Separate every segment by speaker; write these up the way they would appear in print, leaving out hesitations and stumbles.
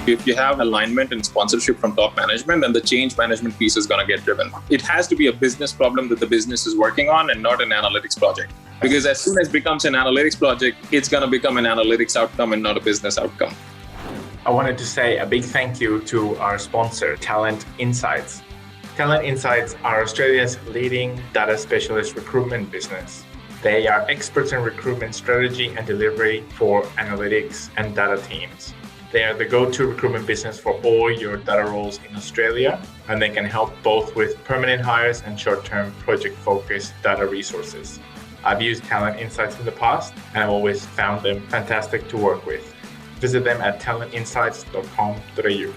Speaker 1: If you have alignment and sponsorship from top management, then the change management piece is going to get driven. It has to be a business problem that the business is working on and not an analytics project. Because as soon as it becomes an analytics project, it's going to become an analytics outcome and not a business outcome.
Speaker 2: I wanted to say a big thank you to our sponsor, Talent Insights. Talent Insights are Australia's leading data specialist recruitment business. They are experts in recruitment strategy and delivery for analytics and data teams. They are the go-to recruitment business for all your data roles in Australia, and they can help both with permanent hires and short-term project-focused data resources. I've used Talent Insights in the past, and I've always found them fantastic to work with. Visit them at talentinsights.com.au.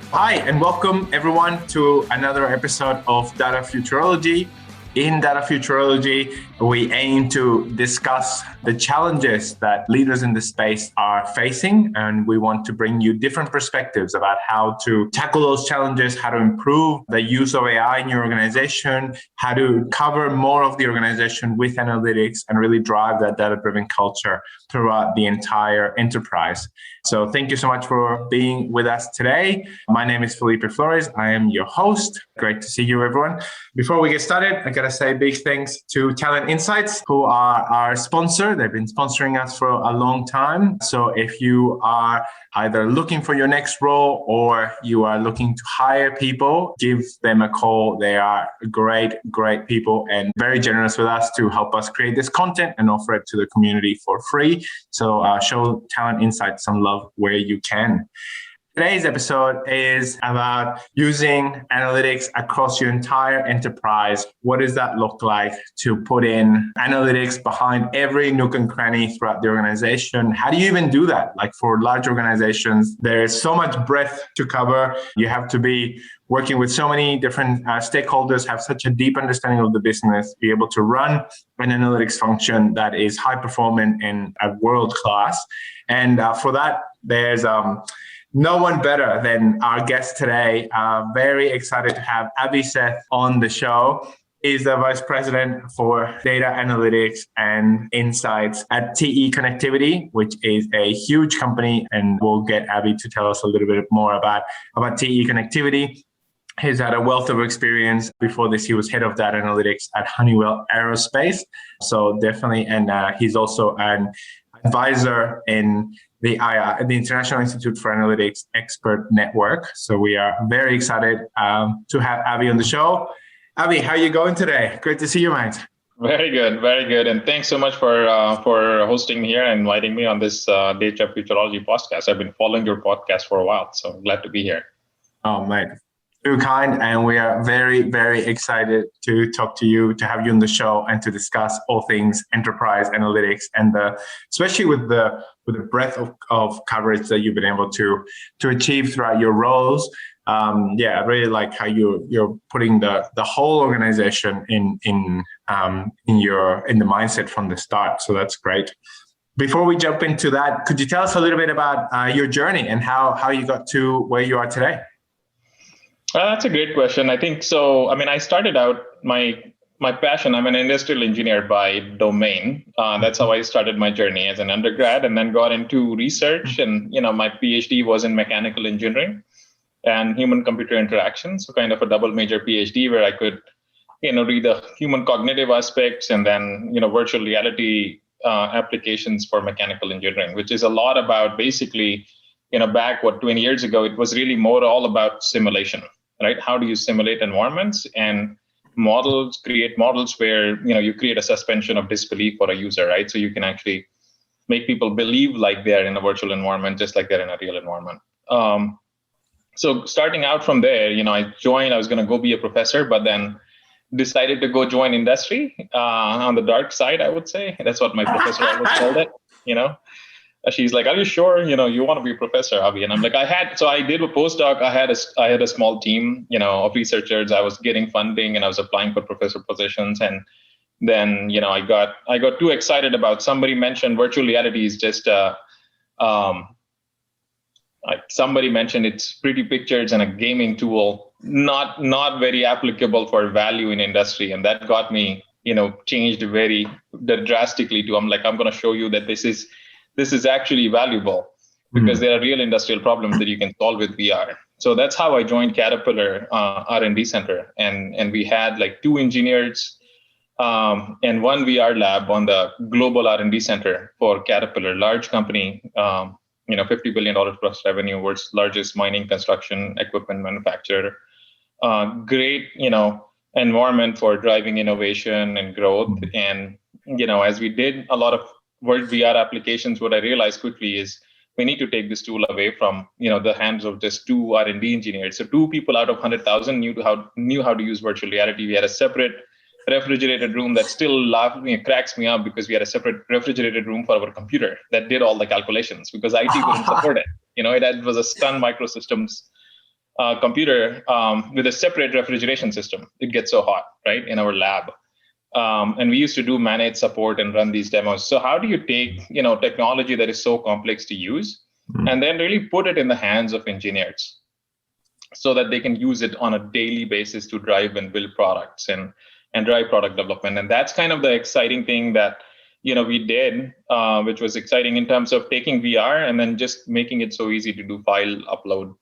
Speaker 2: Hi, and welcome everyone to another episode of Data Futurology. In Data Futurology, we aim to discuss the challenges that leaders in the space are facing, and we want to bring you different perspectives about how to tackle those challenges, how to improve the use of AI in your organization, how to cover more of the organization with analytics and really drive that data-driven culture throughout the entire enterprise. So thank you so much for being with us today. My name is Felipe Flores. I am your host. Great to see you, everyone. Before we get started, I got to say big thanks to Talent Insights, who are our sponsor. They've been sponsoring us for a long time. So if you are either looking for your next role or you are looking to hire people, give them a call. They are great people and very generous with us to help us create this content and offer it to the community for free. So show Talent Insights some love where you can. Today's episode is about using analytics across your entire enterprise. What does that look like to put in analytics behind every nook and cranny throughout the organization? How do you even do that? Like for large organizations, there is so much breadth to cover. You have to be working with so many different stakeholders, have such a deep understanding of the business, be able to run an analytics function that is high performant and world class. And for that, there's no one better than our guest today. Very excited to have acee0d1cb2ee45f9842b25efeea717d4 on the show. He's the Vice President for Data Analytics and Insights at TE Connectivity, which is a huge company. And we'll get Abby to tell us a little bit more about TE Connectivity. He's had a wealth of experience. Before this, he was head of data analytics at Honeywell Aerospace. So definitely, and he's also an advisor in the International Institute for Analytics Expert Network. So we are very excited to have Abby on the show. Abby, how are you going today? Great to see you, mate.
Speaker 1: Very good. And thanks so much for hosting me here and inviting me on this Data Futurology podcast. I've been following your podcast for a while, so I'm glad to be here.
Speaker 2: Oh, mate. Too kind, and we are very excited to talk to you, to have you on the show, and to discuss all things enterprise analytics, and especially with the breadth of coverage that you've been able to achieve throughout your roles. I really like how you're putting the whole organization in the mindset from the start. So that's great. Before we jump into that, could you tell us a little bit about your journey and how you got to where you are today?
Speaker 1: That's a great question. I think so. I mean, I started out my passion. I'm an industrial engineer by domain. That's how I started my journey as an undergrad, and then got into research. And my PhD was in mechanical engineering and human-computer interaction. So kind of a double major PhD where I could, read the human cognitive aspects and then virtual reality applications for mechanical engineering, which is a lot about basically, back 20 years ago, it was really more all about simulation. Right? How do you simulate environments and create models where, you create a suspension of disbelief for a user, right? So you can actually make people believe like they're in a virtual environment, just like they're in a real environment. So starting out from there, I was going to go be a professor, but then decided to go join industry on the dark side, I would say. That's what my professor always called it, She's like, "Are you sure, you want to be a professor, Abhi?" And I'm like, I did a postdoc. I had a small team, of researchers. I was getting funding and I was applying for professor positions. And then, I got too excited about somebody mentioned virtual reality is just, somebody mentioned it's pretty pictures and a gaming tool, not very applicable for value in industry. And that got me, changed very drastically to, I'm going to show you that this is actually valuable. because there are real industrial problems that you can solve with VR. So that's how I joined Caterpillar R&D Center, and we had like 2 engineers and 1 VR lab on the global R&D Center for Caterpillar, large company, $50 billion plus revenue, world's largest mining construction equipment manufacturer. Great, environment for driving innovation and growth. And, as we did a lot of work VR applications, what I realized quickly is we need to take this tool away from, the hands of just 2 R&D engineers. So 2 people out of 100,000 knew how to use virtual reality. We had a separate refrigerated room that still cracks me up, because we had a separate refrigerated room for our computer that did all the calculations, because IT couldn't support it. It was a Sun Microsystems computer with a separate refrigeration system. It gets so hot, right, in our lab. And we used to do managed support and run these demos. So how do you take, technology that is so complex to use and then really put it in the hands of engineers so that they can use it on a daily basis to drive and build products and drive product development? And that's kind of the exciting thing that, we did, which was exciting in terms of taking VR and then just making it so easy to do file upload,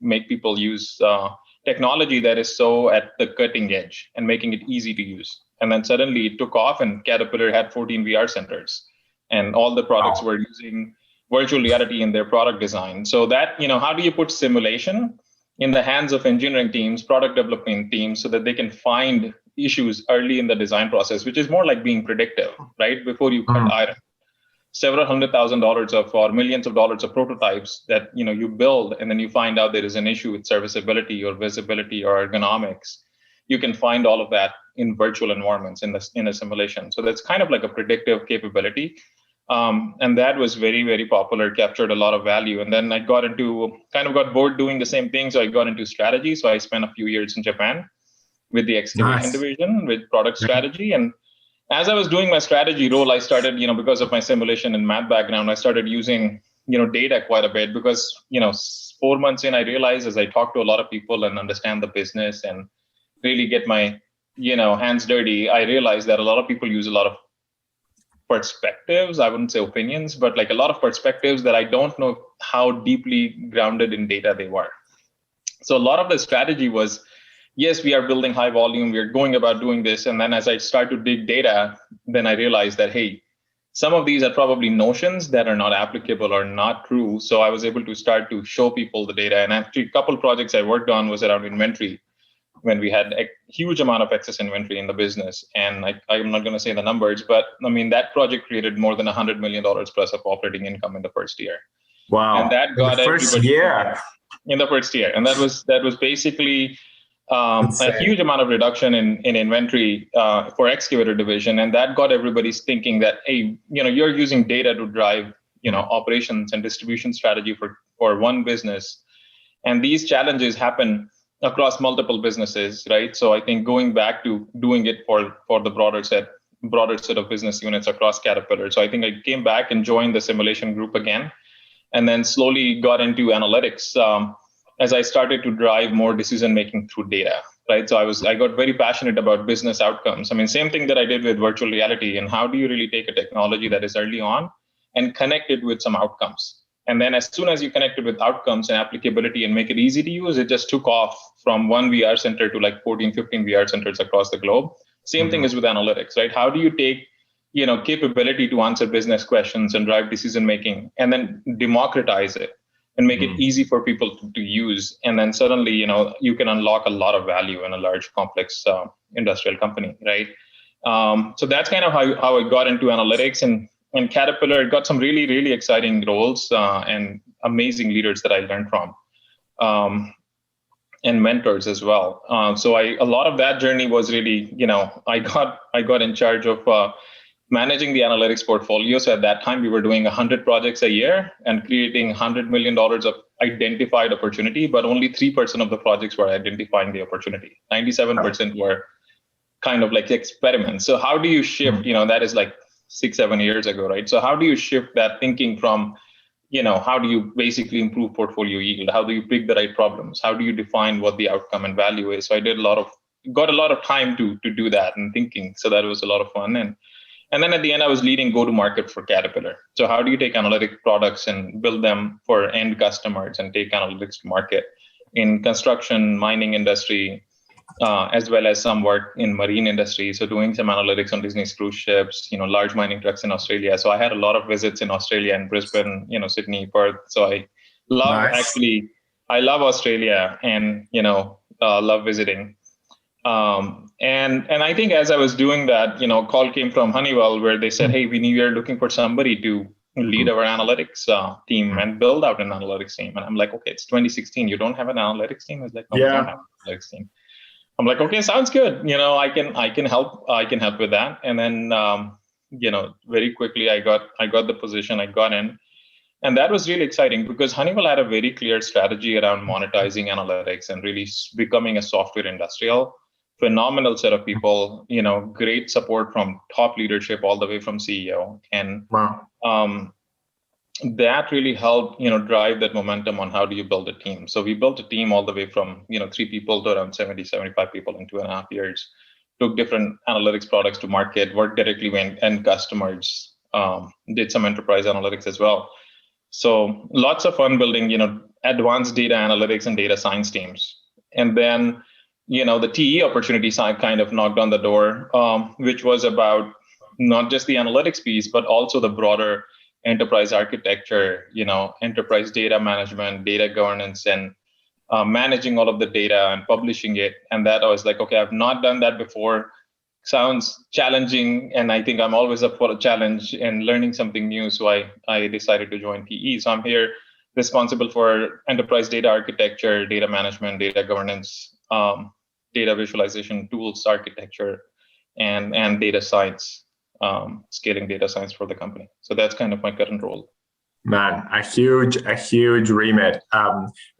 Speaker 1: make people use technology that is so at the cutting edge and making it easy to use. And then suddenly it took off, and Caterpillar had 14 VR centers, and all the products were using virtual reality in their product design. So that, how do you put simulation in the hands of engineering teams, product development teams, so that they can find issues early in the design process, which is more like being predictive, right? Before you cut iron. Several $100,000 or millions of dollars of prototypes that you build, and then you find out there is an issue with serviceability or visibility or ergonomics. You can find all of that in virtual environments in a simulation. So that's kind of like a predictive capability. And that was very, very popular, captured a lot of value. And then I got bored doing the same thing. So I got into strategy. So I spent a few years in Japan with the excavation division with product strategy. And as I was doing my strategy role, I started, because of my simulation and math background, I started using, data quite a bit, because, 4 months in, I realized, as I talk to a lot of people and understand the business and really get my, hands dirty, I realized that a lot of people use a lot of perspectives. I wouldn't say opinions, but like a lot of perspectives that I don't know how deeply grounded in data they were. So a lot of the strategy was, yes, we are building high volume, we're going about doing this. And then as I start to dig data, then I realized that, hey, some of these are probably notions that are not applicable or not true. So I was able to start to show people the data. And actually, a couple projects I worked on was around inventory, when we had a huge amount of excess inventory in the business. And I'm not going to say the numbers, but I mean, that project created more than $100 million plus of operating income in the first year.
Speaker 2: Wow.
Speaker 1: And that got
Speaker 2: in the first year.
Speaker 1: In the first year. And that was basically a huge amount of reduction in inventory for excavator division. And that got everybody's thinking that, hey, you're using data to drive, operations and distribution strategy for one business. And these challenges happen across multiple businesses, right? So I think going back to doing it for the broader set of business units across Caterpillar. So I think I came back and joined the simulation group again, and then slowly got into analytics as I started to drive more decision making through data, right? So I got very passionate about business outcomes. I mean, same thing that I did with virtual reality, and how do you really take a technology that is early on and connect it with some outcomes? And then as soon as you connect it with outcomes and applicability and make it easy to use, it just took off from one VR center to like 14, 15 VR centers across the globe. Same thing is with analytics, right? How do you take, capability to answer business questions and drive decision making, and then democratize it and make it easy for people to use? And then suddenly, you can unlock a lot of value in a large, complex industrial company, right? So that's kind of how I got into analytics. And Caterpillar got some really, really exciting roles and amazing leaders that I learned from, and mentors as well. So a lot of that journey was really, I got in charge of managing the analytics portfolio. So at that time, we were doing 100 projects a year and creating $100 million of identified opportunity, but only 3% of the projects were identifying the opportunity. 97% were kind of like experiments. So how do you shift, that is like 6-7 years ago, right? So how do you shift that thinking from, how do you basically improve portfolio yield? How do you pick the right problems? How do you define what the outcome and value is? So I got a lot of time to do that and thinking. So that was a lot of fun. And then at the end, I was leading go-to-market for Caterpillar. So how do you take analytic products and build them for end customers and take analytics to market in construction, mining industry, as well as some work in marine industry. So doing some analytics on Disney's cruise ships, large mining trucks in Australia. So I had a lot of visits in Australia and Brisbane, Sydney, Perth. So
Speaker 2: Nice.
Speaker 1: I love Australia and, love visiting. And I think as I was doing that, a call came from Honeywell where they said, hey, we are looking for somebody to lead our analytics team and build out an analytics team. And I'm like, okay, it's 2016. You don't have an analytics team? It's like, no, we don't have an analytics team. I'm like, okay, sounds good. I can help. I can help with that. And then, very quickly I got the position. I got in. And that was really exciting because Honeywell had a very clear strategy around monetizing analytics and really becoming a software industrial. Phenomenal set of people, great support from top leadership all the way from CEO. And
Speaker 2: Wow.
Speaker 1: That really helped, drive that momentum on how do you build a team. So we built a team all the way from, 3 people to around 70, 75 people in 2.5 years, took different analytics products to market, worked directly with end customers, did some enterprise analytics as well. So lots of fun building, advanced data analytics and data science teams. And then, the TE opportunity side kind of knocked on the door, which was about not just the analytics piece, but also the broader enterprise architecture, enterprise data management, data governance, and managing all of the data and publishing it. And that I was like, okay, I've not done that before. Sounds challenging. And I think I'm always up for a challenge and learning something new. So I decided to join PE. So I'm here responsible for enterprise data architecture, data management, data governance, data visualization tools architecture, and data science, scaling data science for the company. So that's kind of my current role.
Speaker 2: Man, a huge remit.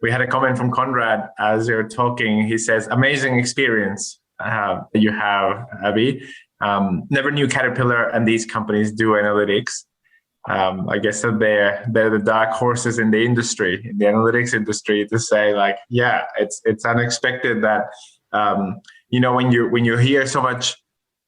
Speaker 2: We had a comment from Conrad as you're talking. He says, amazing experience that you have, Abhi. Never knew Caterpillar and these companies do analytics. I guess that they're the dark horses in the industry, in the analytics industry, to say like, yeah, it's unexpected that when you hear so much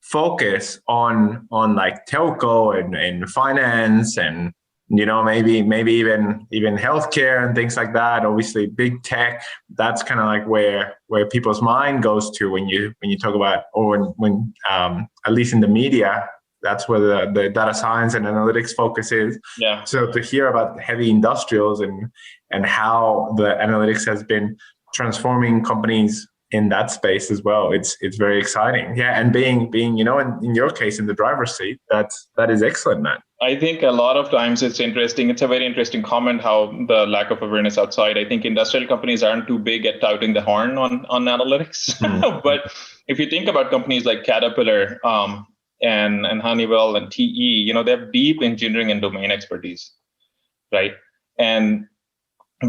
Speaker 2: focus on like telco and finance and maybe even healthcare and things like that. Obviously, big tech. That's kind of like where people's mind goes to when you talk about, or when at least in the media, that's where the data science and analytics focus is.
Speaker 1: Yeah.
Speaker 2: So to hear about heavy industrials and how the analytics has been transforming companies in that space as well, it's very exciting. Yeah, and being in your case in the driver's seat, that is excellent, man.
Speaker 1: I think a lot of times it's interesting. It's a very interesting comment how the lack of awareness outside. I think industrial companies aren't too big at touting the horn on analytics. But if you think about companies like Caterpillar and Honeywell and TE, they have deep engineering and domain expertise, right? And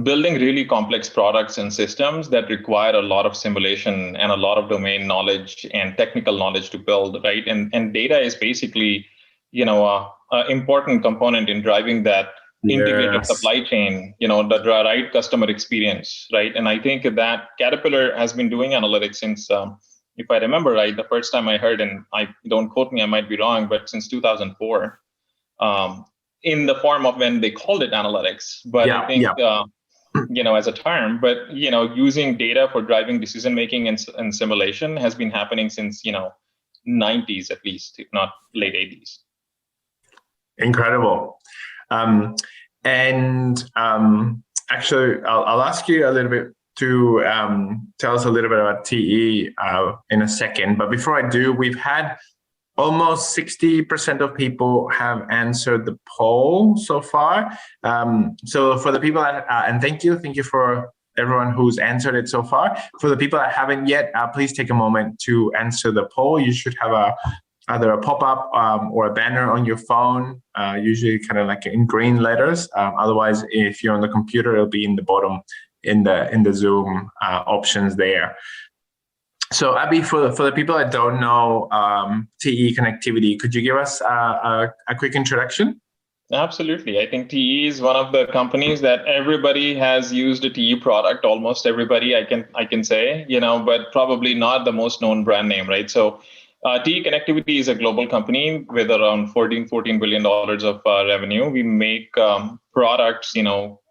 Speaker 1: building really complex products and systems that require a lot of simulation and a lot of domain knowledge and technical knowledge to build, right? And data is basically, an important component in driving that integrated supply chain, the right customer experience, right? And I think that Caterpillar has been doing analytics since, if I remember right, the first time I heard, and I don't quote me, I might be wrong, but since 2004, in the form of when they called it analytics. But I think, as a term, but, using data for driving decision making and simulation has been happening since, 90s at least, if not late 80s.
Speaker 2: Incredible. Actually, I'll ask you a little bit to tell us a little bit about TE in a second. But before I do, we've had almost 60% of people have answered the poll so far. So for the people that, and thank you for everyone who's answered it so far. For the people that haven't yet, please take a moment to answer the poll. You should have either a pop-up or a banner on your phone, usually kind of like in green letters. Otherwise, if you're on the computer, it'll be in the bottom in the Zoom options there. So Abhi, for the people that don't know TE Connectivity, could you give us a quick introduction?
Speaker 1: Absolutely. I think TE is one of the companies that everybody has used a TE product, almost everybody I can say, but probably not the most known brand name, right? So TE Connectivity is a global company with around $14 billion of revenue. We make products, small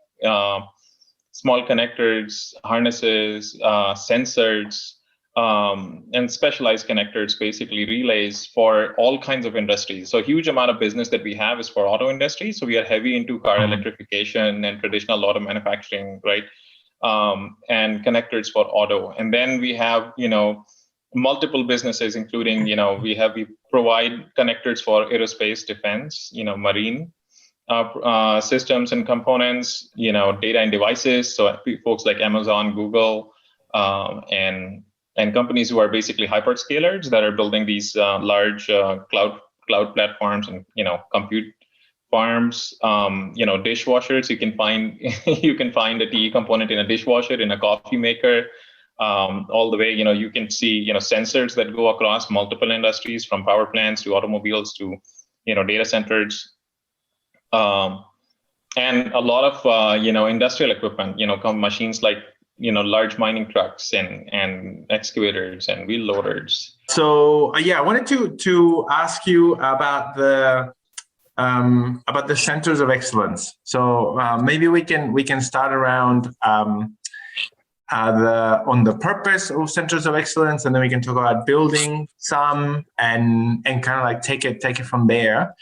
Speaker 1: connectors, harnesses, sensors, and specialized connectors, basically relays for all kinds of industries. So a huge amount of business that we have is for auto industry. So we are heavy into car electrification and traditional auto manufacturing, right? And connectors for auto. And then we have, multiple businesses, including, we provide connectors for aerospace, defense, marine systems and components, data and devices. So folks like Amazon, Google, and companies who are basically hyperscalers that are building these large cloud platforms and compute farms. Dishwashers. You can find a TE component in a dishwasher, in a coffee maker. All the way, you can see, sensors that go across multiple industries, from power plants to automobiles to, data centers, and a lot of, industrial equipment, machines like, large mining trucks and excavators and wheel loaders.
Speaker 2: So I wanted to ask you about the centers of excellence. So maybe we can start around on the purpose of centers of excellence, and then we can talk about building some and kind of like take it from there.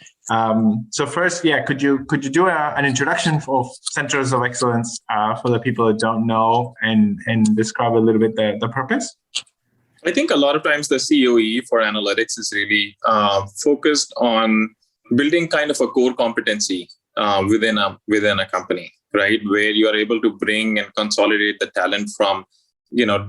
Speaker 2: So first, could you do an introduction of centers of excellence for the people that don't know, and describe a little bit the purpose?
Speaker 1: I think a lot of times the COE for analytics is really focused on building kind of a core competency within a company, right? Where you are able to bring and consolidate the talent from,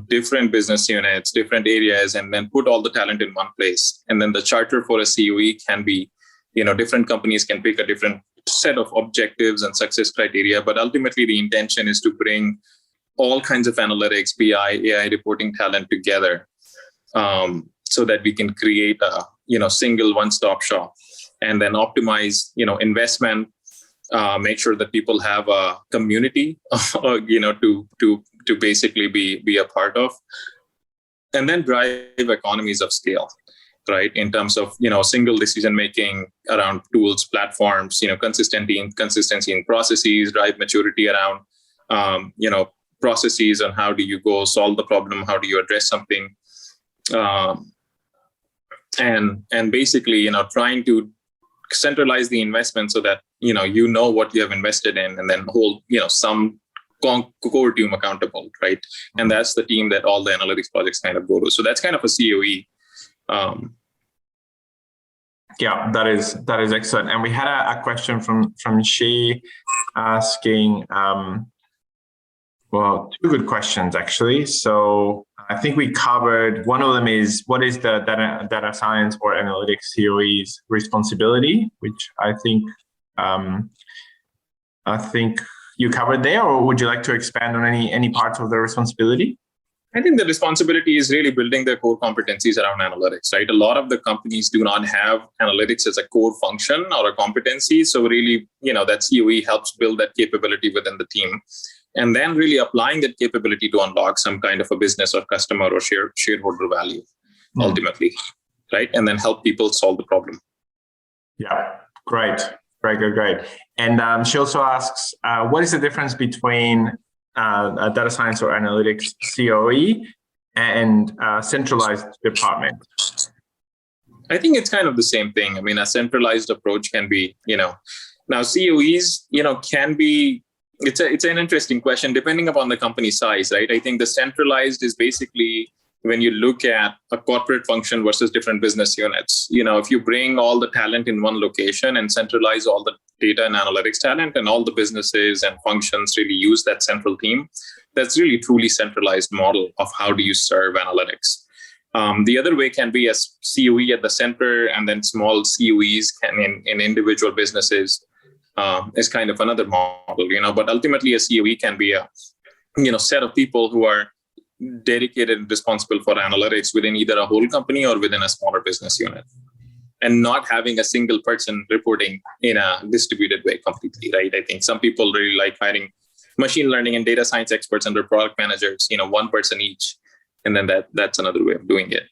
Speaker 1: different business units, different areas, and then put all the talent in one place. And then the charter for a COE can be, different companies can pick a different set of objectives and success criteria, but ultimately the intention is to bring all kinds of analytics, BI, AI reporting talent together, so that we can create a, single one-stop shop, and then optimize, investment, make sure that people have a community, to basically be a part of, and then drive economies of scale, right? In terms of, single decision making around tools, platforms, consistency in processes, drive maturity around, processes, and how do you go solve the problem, how do you address something, and basically, trying to centralize the investment so that what you have invested in, and then hold some core team accountable, right? And that's the team that all the analytics projects kind of go to. So that's kind of a COE.
Speaker 2: Yeah, that is excellent. And we had a question from Shi asking, well, two good questions actually. So I think we covered, one of them is, what is the data science or analytics COE's responsibility, which I think you covered there, or would you like to expand on any parts of the responsibility?
Speaker 1: I think the responsibility is really building their core competencies around analytics, right? A lot of the companies do not have analytics as a core function or a competency. So really, that COE helps build that capability within the team. And then really applying that capability to unlock some kind of a business or customer or shareholder value, ultimately, right? And then help people solve the problem.
Speaker 2: Yeah, great. And she also asks, what is the difference between a data science or analytics COE and a centralized department?
Speaker 1: I think it's kind of the same thing. I mean, a centralized approach can be, now COEs, can be, it's an interesting question depending upon the company size, right? I think the centralized is basically when you look at a corporate function versus different business units. If you bring all the talent in one location and centralize all the data and analytics talent, and all the businesses and functions really use that central team, that's really truly centralized model of how do you serve analytics. The other way can be a COE at the center, and then small COEs can in individual businesses is kind of another model, but ultimately a COE can be a, set of people who are dedicated and responsible for analytics within either a whole company or within a smaller business unit, and not having a single person reporting in a distributed way completely, right? I think some people really like hiring machine learning and data science experts under product managers, one person each, and then that's another way of doing it.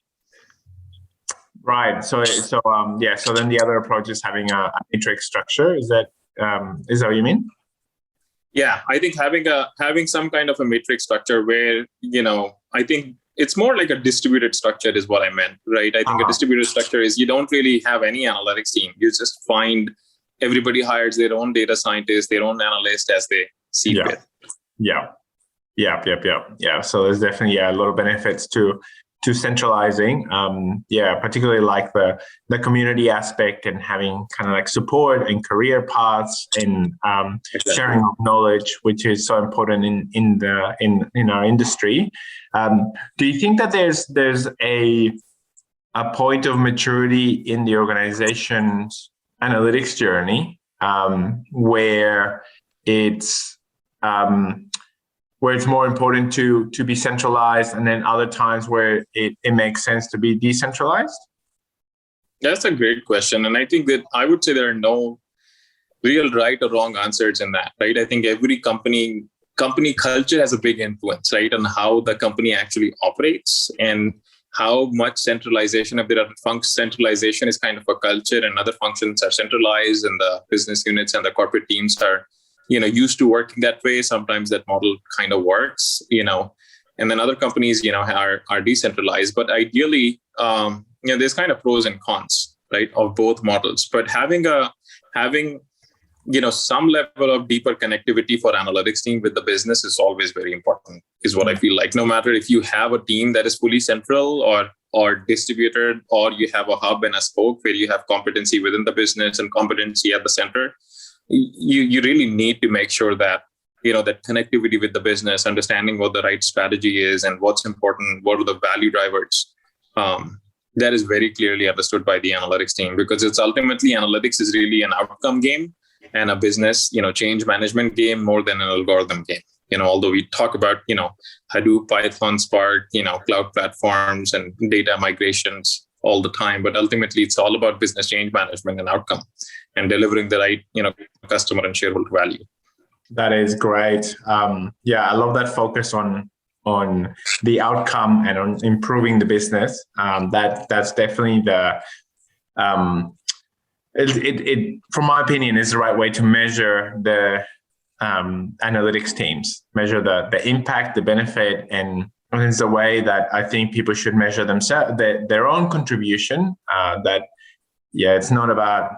Speaker 2: Right. So then the other approach is having a matrix structure. Is that what you mean?
Speaker 1: Yeah, I think having some kind of a matrix structure where, I think it's more like a distributed structure is what I meant, right? I think a distributed structure is you don't really have any analytics team. You just find everybody hires their own data scientist, their own analyst as they see fit.
Speaker 2: Yeah. So there's definitely a lot of benefits to centralizing. Particularly like the community aspect and having kind of like support and career paths and sharing of knowledge, which is so important in our industry. Do you think that there's a point of maturity in the organization's analytics journey where it's more important to be centralized, and then other times where it makes sense to be decentralized?
Speaker 1: That's a great question. And I think that I would say there are no real right or wrong answers in that, right? I think every company culture has a big influence, right, on how the company actually operates and how much centralization, if there are centralization is kind of a culture and other functions are centralized and the business units and the corporate teams are used to working that way. Sometimes that model kind of works, and then other companies, are decentralized. But ideally, there's kind of pros and cons, right, of both models. But having some level of deeper connectivity for analytics team with the business is always very important, is what I feel like. No matter if you have a team that is fully central or distributed, or you have a hub and a spoke where you have competency within the business and competency at the center, you really need to make sure that, that connectivity with the business, understanding what the right strategy is and what's important, what are the value drivers, that is very clearly understood by the analytics team, because it's ultimately analytics is really an outcome game and a business, change management game more than an algorithm game. Although we talk about, Hadoop, Python, Spark, cloud platforms and data migrations all the time, but ultimately it's all about business change management and outcome and delivering the right, customer and shareholder value.
Speaker 2: That is great. I love that focus on the outcome and on improving the business. That's definitely it from my opinion is the right way to measure the analytics teams, measure the impact, the benefit, and it's a way that I think people should measure themselves, their own contribution. It's not about,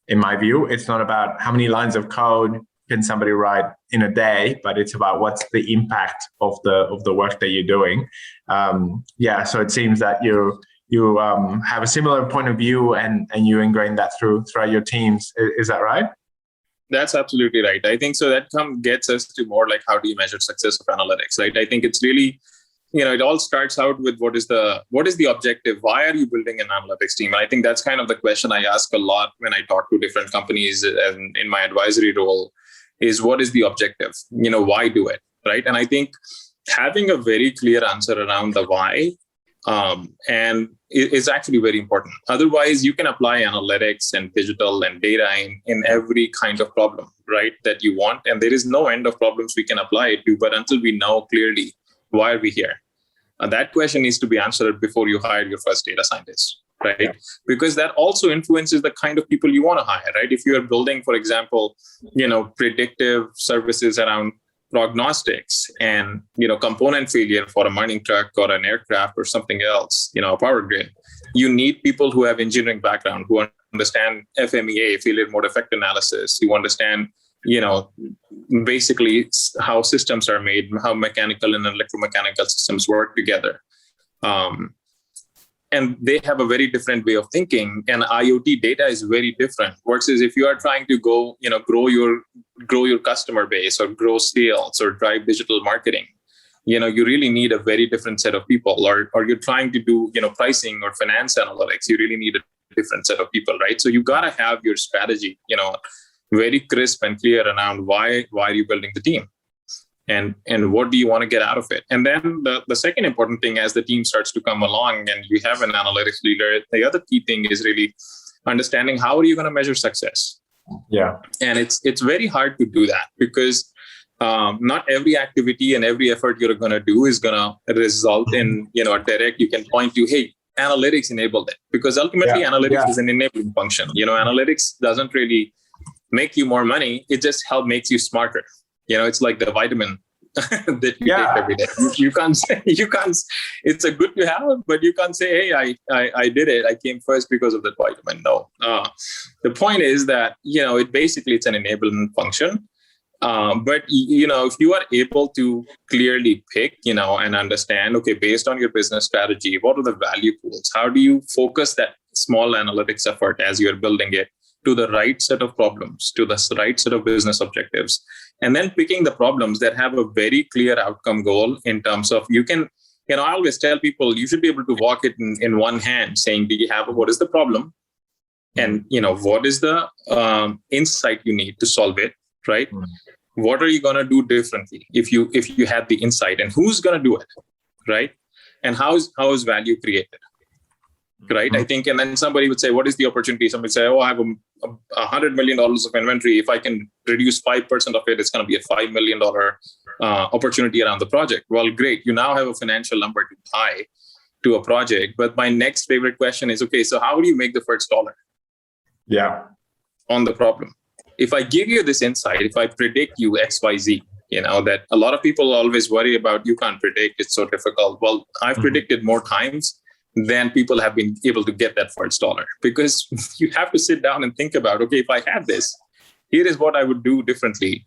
Speaker 2: in my view, it's not about how many lines of code can somebody write in a day, but it's about what's the impact of the work that you're doing. So it seems that you have a similar point of view and you ingrain that throughout your teams. Is that right?
Speaker 1: That's absolutely right. I think so. That gets us to more like, how do you measure success of analytics, right? I think it's really, it all starts out with what is the objective? Why are you building an analytics team? And I think that's kind of the question I ask a lot when I talk to different companies and in my advisory role is, what is the objective? Why do it, right? And I think having a very clear answer around the why and is actually very important. Otherwise, you can apply analytics and digital and data in every kind of problem, right, that you want. And there is no end of problems we can apply it to. But until we know clearly, why are we here? That question needs to be answered before you hire your first data scientist, right? Yeah. Because that also influences the kind of people you want to hire, right? If you are building, for example, predictive services around prognostics and, component failure for a mining truck or an aircraft or something else, a power grid, you need people who have engineering background, who understand FMEA, failure mode effect analysis, who understand, basically how systems are made, how mechanical and electromechanical systems work together. And they have a very different way of thinking, and IoT data is very different. Versus if you are trying to go, grow your customer base or grow sales or drive digital marketing, you really need a very different set of people. Or you're trying to do, pricing or finance analytics, you really need a different set of people, right? So you gotta have your strategy, very crisp and clear around why are you building the team. And what do you want to get out of it? And then the second important thing, as the team starts to come along and you have an analytics leader, the other key thing is really understanding how are you going to measure success?
Speaker 2: Yeah.
Speaker 1: And it's very hard to do that because not every activity and every effort you're going to do is going to result in, a direct, you can point to, hey, analytics enabled it, because ultimately analytics is an enabling function. Analytics doesn't really make you more money. It just makes you smarter. It's like the vitamin that you take every day. You can't say, it's a good to have, but you can't say, hey, I did it. I came first because of that vitamin. No. The point is that, it's an enablement function. But if you are able to clearly pick, and understand, okay, based on your business strategy, what are the value pools? How do you focus that small analytics effort as you're building it to the right set of problems, to the right set of business objectives, and then picking the problems that have a very clear outcome goal in terms of I always tell people, you should be able to walk it in one hand, saying, what is the problem? And, what is the insight you need to solve it, right? What are you going to do differently if you had the insight, and who's going to do it, right? And how is value created? Right. I think, and then somebody would say, what is the opportunity? Somebody say, I have $100 million of inventory. If I can reduce 5% of it, it's going to be a $5 million opportunity around the project. Well, great. You now have a financial number to tie to a project. But my next favorite question is, okay, so how do you make the first dollar?
Speaker 2: Yeah.
Speaker 1: On the problem. If I give you this insight, if I predict you X, Y, Z, that a lot of people always worry about, you can't predict, it's so difficult. Well, I've predicted more times than people have been able to get that first dollar, because you have to sit down and think about, okay, if I had this, here is what I would do differently.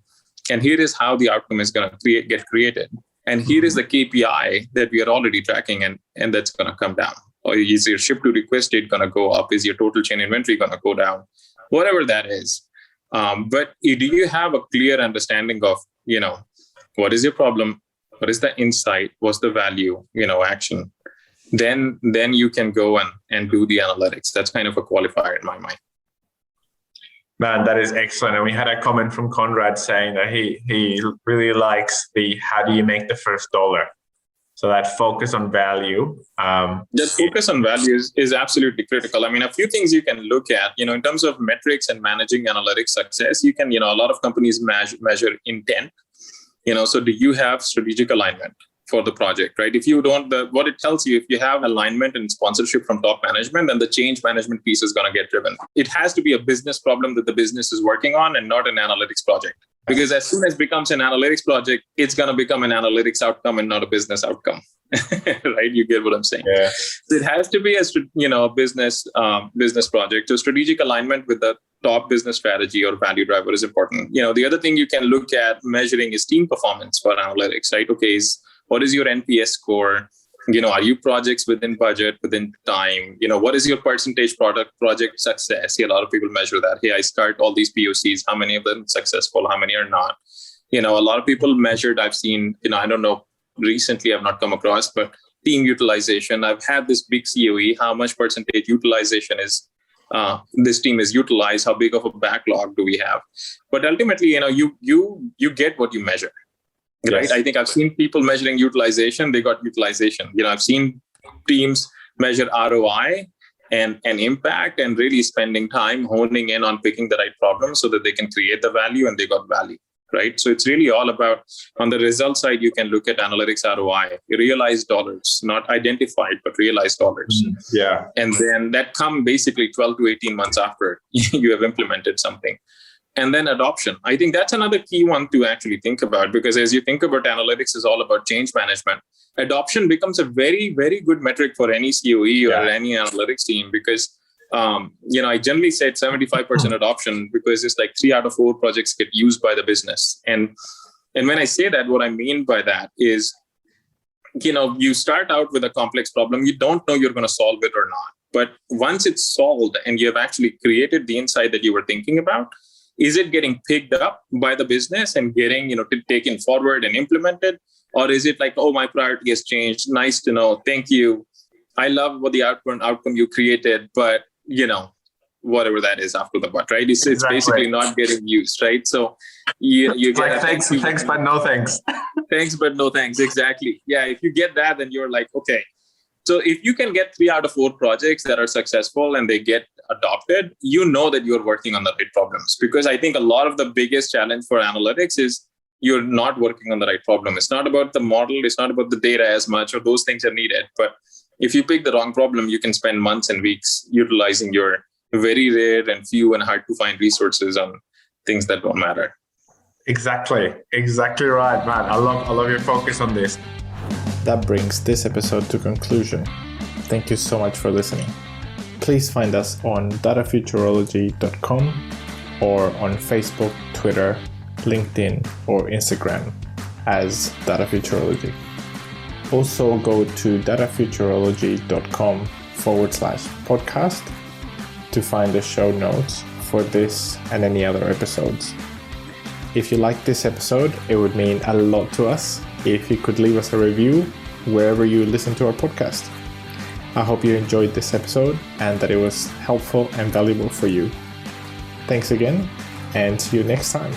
Speaker 1: And here is how the outcome is going to get created. And here is the KPI that we are already tracking, and that's going to come down. Or is your ship to request date going to go up? Is your total chain inventory going to go down? Whatever that is. But do you have a clear understanding of, what is your problem? What is the insight? What's the value, action? Then you can go and do the analytics. That's kind of a qualifier in my mind.
Speaker 2: Man, that is excellent. And we had a comment from Conrad saying that he really likes the how do you make the first dollar. So that focus on value.
Speaker 1: That focus on value is absolutely critical. I mean, a few things you can look at, in terms of metrics and managing analytics success, you can, a lot of companies measure intent. So do you have strategic alignment for the project, right? If you don't, what it tells you, if you have alignment and sponsorship from top management, then the change management piece is going to get driven. It has to be a business problem that the business is working on, and not an analytics project. Because as soon as it becomes an analytics project, it's going to become an analytics outcome and not a business outcome, right? You get what I'm saying?
Speaker 2: Yeah.
Speaker 1: So it has to be a business project. So strategic alignment with the top business strategy or value driver is important. The other thing you can look at measuring is team performance for analytics, right? Okay, what is your NPS score? Are you projects within budget, within time? What is your percentage project success? A lot of people measure that. Hey, I start all these POCs. How many of them are successful? How many are not? A lot of people measured. I've seen, I don't know, recently I've not come across, but team utilization. I've had this big COE. How much percentage utilization is this team is utilized? How big of a backlog do we have? But ultimately, you get what you measure. Right. Yes. I think I've seen people measuring utilization. They got utilization. I've seen teams measure ROI and impact, and really spending time honing in on picking the right problem so that they can create the value, and they got value. Right. So it's really all about, on the result side, you can look at analytics ROI, realized dollars, not identified, but realized dollars.
Speaker 2: Yeah.
Speaker 1: And then that come basically 12 to 18 months after you have implemented something. And then adoption. I think that's another key one to actually think about, because as you think about analytics is all about change management. Adoption becomes a very, very good metric for any COE or any analytics team, because, I generally said 75% adoption, because it's like 3 out of 4 projects get used by the business. And when I say that, what I mean by that is, you start out with a complex problem. You don't know you're going to solve it or not. But once it's solved and you have actually created the insight that you were thinking about, is it getting picked up by the business and getting, taken forward and implemented? Or is it like, oh, my priority has changed. Nice to know. Thank you. I love what the outcome you created, but, whatever that is after the but, right? It's basically not getting used, right? So you get
Speaker 2: like, thanks, but no thanks.
Speaker 1: Thanks, but no thanks. Exactly. Yeah. If you get that, then you're like, okay. So if you can get 3 out of 4 projects that are successful and they get adopted, that you're working on the right problems. Because I think a lot of the biggest challenge for analytics is you're not working on the right problem. It's not about the model. It's not about the data as much, or those things are needed. But If you pick the wrong problem, you can spend months and weeks utilizing your very rare and few and hard to find resources on things that don't matter.
Speaker 2: Exactly right, man. I love your focus on this.
Speaker 3: That brings this episode to conclusion. Thank you so much for listening. Please find us on datafuturology.com or on Facebook, Twitter, LinkedIn, or Instagram as Data Futurology. Also go to datafuturology.com/podcast to find the show notes for this and any other episodes. If you liked this episode, it would mean a lot to us if you could leave us a review wherever you listen to our podcast. I hope you enjoyed this episode and that it was helpful and valuable for you. Thanks again, and see you next time.